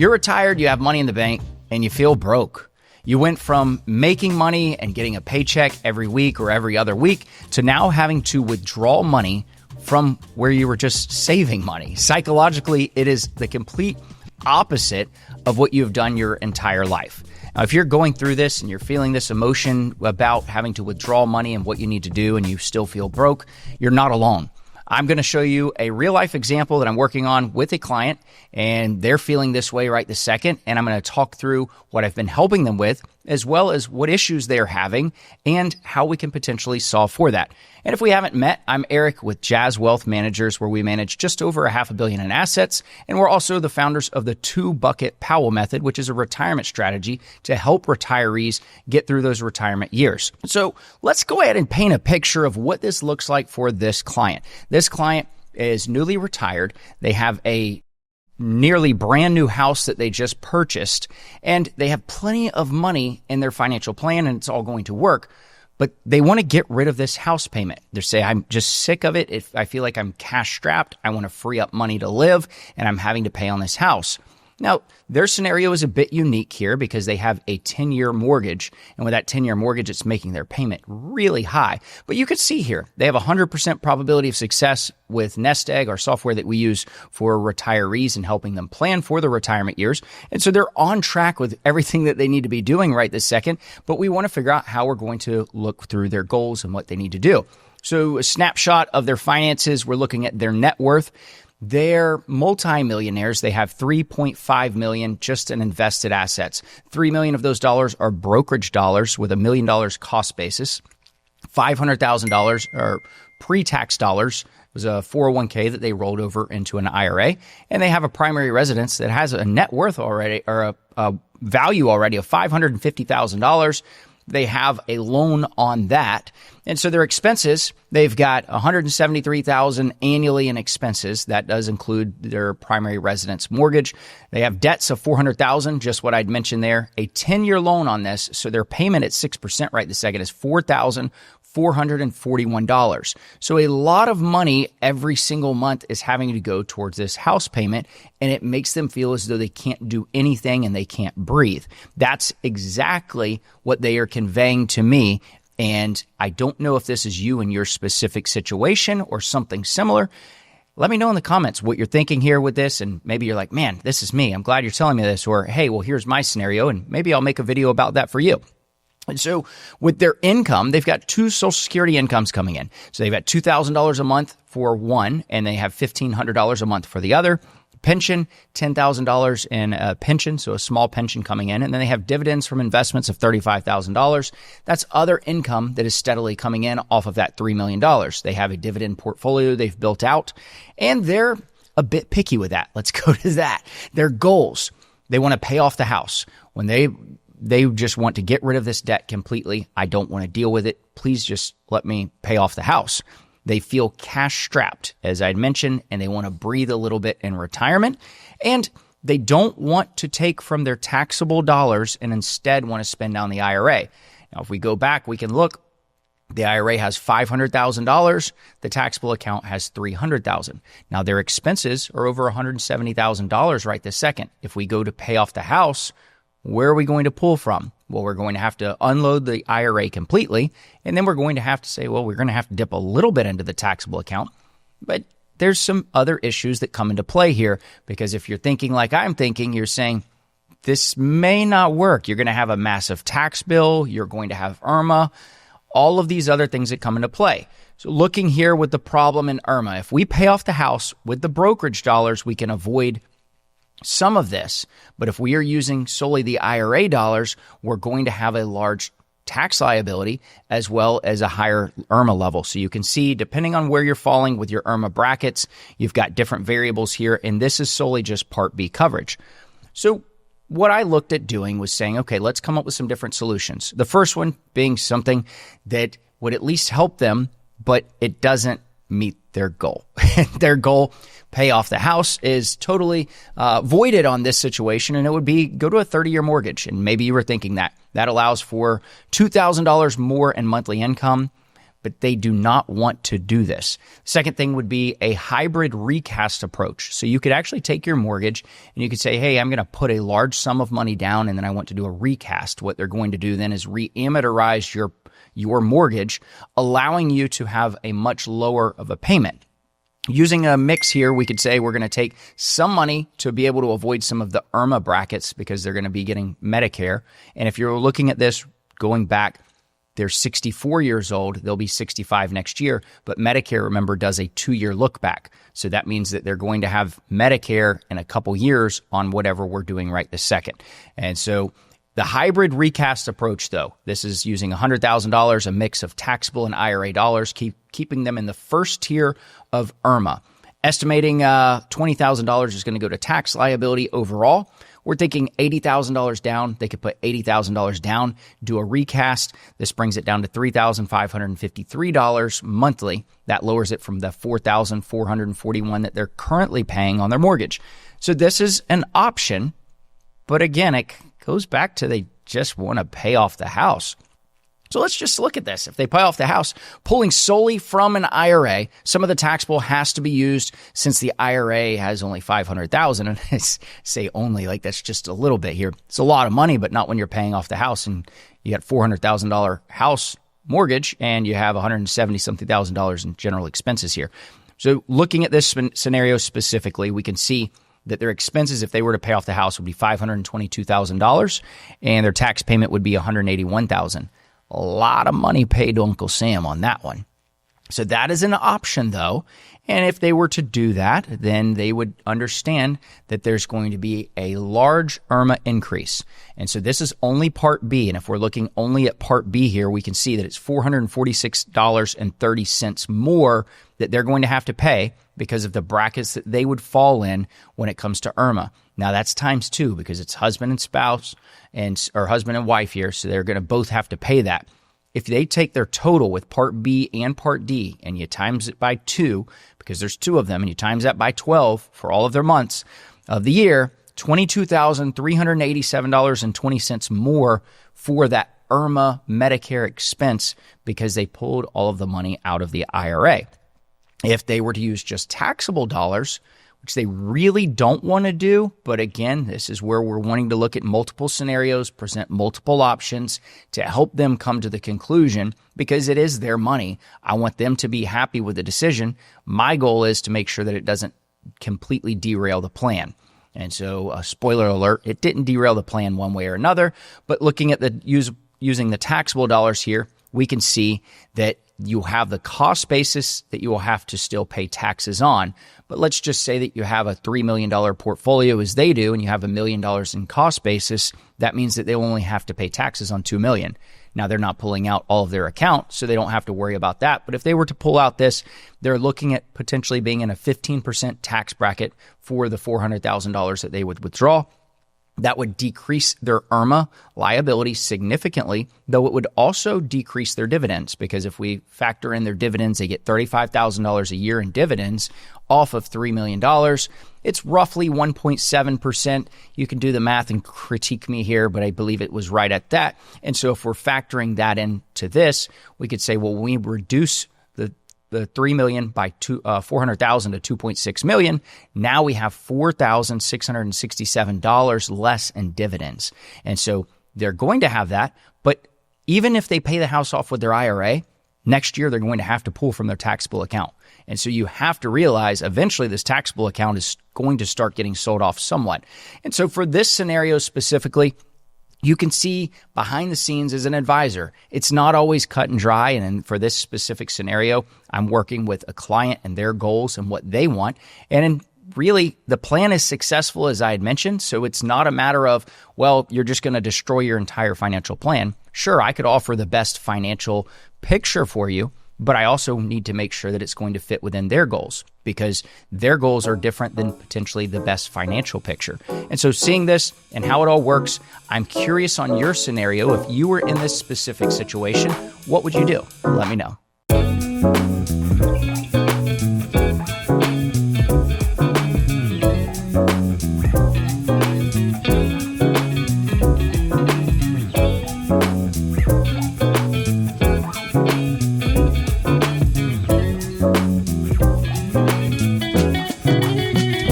You're retired, you have money in the bank, and you feel broke. You went from making money and getting a paycheck every week or every other week to now having to withdraw money from where you were just saving money. Psychologically, it is the complete opposite of what you've done your entire life. Now, if you're going through this and you're feeling this emotion about having to withdraw money and what you need to do and you still feel broke, you're not alone. I'm going to show you a real life example that I'm working on with a client, and they're feeling this way right this second. And I'm going to talk through what I've been helping them with, as well as what issues they're having and how we can potentially solve for that. And if we haven't met, I'm Eric with Jazz Wealth Managers, where we manage just over $500 million in assets. And we're also the founders of the 2-bucket Powell method, which is a retirement strategy to help retirees get through those retirement years. So let's go ahead and paint a picture of what this looks like for this client. This client is newly retired. They have a nearly brand new house that they just purchased, and they have plenty of money in their financial plan, and it's all going to work. But they want to get rid of this house payment. They say, I'm just sick of it. I feel like I'm cash strapped. I want to free up money to live, and I'm having to pay on this house. Now, their scenario is a bit unique here because they have a 10-year mortgage. And with that 10-year mortgage, it's making their payment really high. But you could see here, they have a 100% probability of success with Nest Egg, our software that we use for retirees and helping them plan for the retirement years. And so they're on track with everything that they need to be doing right this second. But we want to figure out how we're going to look through their goals and what they need to do. So a snapshot of their finances, we're looking at their net worth. They're multi-millionaires. They have $3.5 million just in invested assets. $3 million of those dollars are brokerage dollars with $1 million cost basis. $500,000 are pre-tax dollars. It was a 401k that they rolled over into an IRA. And they have a primary residence that has a net worth already, or a value already of $550,000. They have a loan on that. And so their expenses, they've got $173,000 annually in expenses. That does include their primary residence mortgage. They have debts of $400,000, just what I'd mentioned there. A 10-year loan on this, so their payment at 6% right this second is $4,441. So a lot of money every single month is having to go towards this house payment, and it makes them feel as though they can't do anything and they can't breathe. That's exactly what they are conveying to me. And I don't know if this is you in your specific situation or something similar. Let me know in the comments what you're thinking here with this. And maybe you're like, man, this is me. I'm glad you're telling me this. Or, hey, well, here's my scenario. And maybe I'll make a video about that for you. And so with their income, they've got 2 Social Security incomes coming in. So they've got $2,000 a month for one, and they have $1,500 a month for the other. Pension, $10,000 in a pension, so a small pension coming in. And then they have dividends from investments of $35,000. That's other income that is steadily coming in off of that $3 million. They have a dividend portfolio they've built out, and they're a bit picky with that. Let's go to that. Their goals, they want to pay off the house. When they just want to get rid of this debt completely. I don't want to deal with it. Please just let me pay off the house. They feel cash strapped, as I'd mentioned, and they want to breathe a little bit in retirement. And they don't want to take from their taxable dollars and instead want to spend down the IRA. Now, if we go back, we can look. The IRA has $500,000. The taxable account has $300,000. Now, their expenses are over $170,000 right this second. If we go to pay off the house, where are we going to pull from? Well, we're going to have to unload the IRA completely, and then we're going to have to say, well, we're going to have to dip a little bit into the taxable account. But there's some other issues that come into play here, because if you're thinking like I'm thinking, you're saying, this may not work. You're going to have a massive tax bill. You're going to have IRMA, all of these other things that come into play. So looking here with the problem in IRMA, if we pay off the house with the brokerage dollars, we can avoid some of this. But if we are using solely the IRA dollars, we're going to have a large tax liability as well as a higher IRMA level. So you can see, depending on where you're falling with your IRMA brackets, you've got different variables here, and this is solely just Part B coverage. So what I looked at doing was saying, okay, let's come up with some different solutions. The first one being something that would at least help them, but it doesn't meet their goal. Their goal, pay off the house, is totally voided on this situation, and it would be go to a 30-year mortgage. And maybe you were thinking that. That allows for $2,000 more in monthly income. but they do not want to do this. Second thing would be a hybrid recast approach. So you could actually take your mortgage and you could say, hey, I'm going to put a large sum of money down and then I want to do a recast. What they're going to do then is re-amortize your mortgage, allowing you to have a much lower of a payment. Using a mix here, we could say we're going to take some money to be able to avoid some of the IRMA brackets because they're going to be getting Medicare. And if you're looking at this going back, they're 64 years old. They'll be 65 next year. But Medicare, remember, does a 2-year look back. So that means that they're going to have Medicare in a couple years on whatever we're doing right this second. And so the hybrid recast approach, though, this is using $100,000, a mix of taxable and IRA dollars, keeping them in the first tier of IRMA. Estimating $20,000 is going to go to tax liability overall. We're thinking $80,000 down. They could put $80,000 down, do a recast. This brings it down to $3,553 monthly. That lowers it from the $4,441 that they're currently paying on their mortgage. So this is an option, but again, it goes back to they just want to pay off the house. So let's just look at this. If they pay off the house, pulling solely from an IRA, some of the taxable has to be used since the IRA has only $500,000. And I say only, like that's just a little bit here. It's a lot of money, but not when you're paying off the house and you got $400,000 house mortgage and you have $170,000 in general expenses here. So looking at this scenario specifically, we can see that their expenses, if they were to pay off the house, would be $522,000 and their tax payment would be $181,000. A lot of money paid to Uncle Sam on that one. So that is an option, though. And if they were to do that, then they would understand that there's going to be a large IRMA increase. And so this is only Part B. And if we're looking only at Part B here, we can see that it's $446.30 more that they're going to have to pay because of the brackets that they would fall in when it comes to IRMA. Now that's times 2 because it's husband and spouse or husband and wife here. So they're going to both have to pay that. If they take their total with Part B and Part D and you times it by 2, because there's 2 of them, and you times that by 12 for all of their months of the year, $22,387.20 more for that IRMA Medicare expense because they pulled all of the money out of the IRA. If they were to use just taxable dollars, which they really don't want to do, but again, this is where we're wanting to look at multiple scenarios, present multiple options to help them come to the conclusion because it is their money. I want them to be happy with the decision. My goal is to make sure that it doesn't completely derail the plan. And so, spoiler alert, it didn't derail the plan one way or another, but looking at using the taxable dollars here, we can see that you have the cost basis that you will have to still pay taxes on. But let's just say that you have a $3 million portfolio as they do, and you have $1 million in cost basis. That means that they'll only have to pay taxes on $2 million. Now, they're not pulling out all of their account, so they don't have to worry about that. But if they were to pull out this, they're looking at potentially being in a 15% tax bracket for the $400,000 that they would withdraw. That would decrease their IRMA liability significantly, though it would also decrease their dividends because if we factor in their dividends, they get $35,000 a year in dividends off of $3 million. It's roughly 1.7%. You can do the math and critique me here, but I believe it was right at that. And so if we're factoring that into this, we could say, well, when we reduce the $3 million by $400,000 to $2.6 million. Now we have $4,667 less in dividends. And so they're going to have that. But even if they pay the house off with their IRA, next year they're going to have to pull from their taxable account. And so you have to realize eventually this taxable account is going to start getting sold off somewhat. And so for this scenario specifically, you can see behind the scenes as an advisor, it's not always cut and dry. And for this specific scenario, I'm working with a client and their goals and what they want. And really, the plan is successful, as I had mentioned. So it's not a matter of, well, you're just going to destroy your entire financial plan. Sure, I could offer the best financial picture for you, but I also need to make sure that it's going to fit within their goals because their goals are different than potentially the best financial picture. And so seeing this and how it all works, I'm curious on your scenario. If you were in this specific situation, what would you do? Let me know.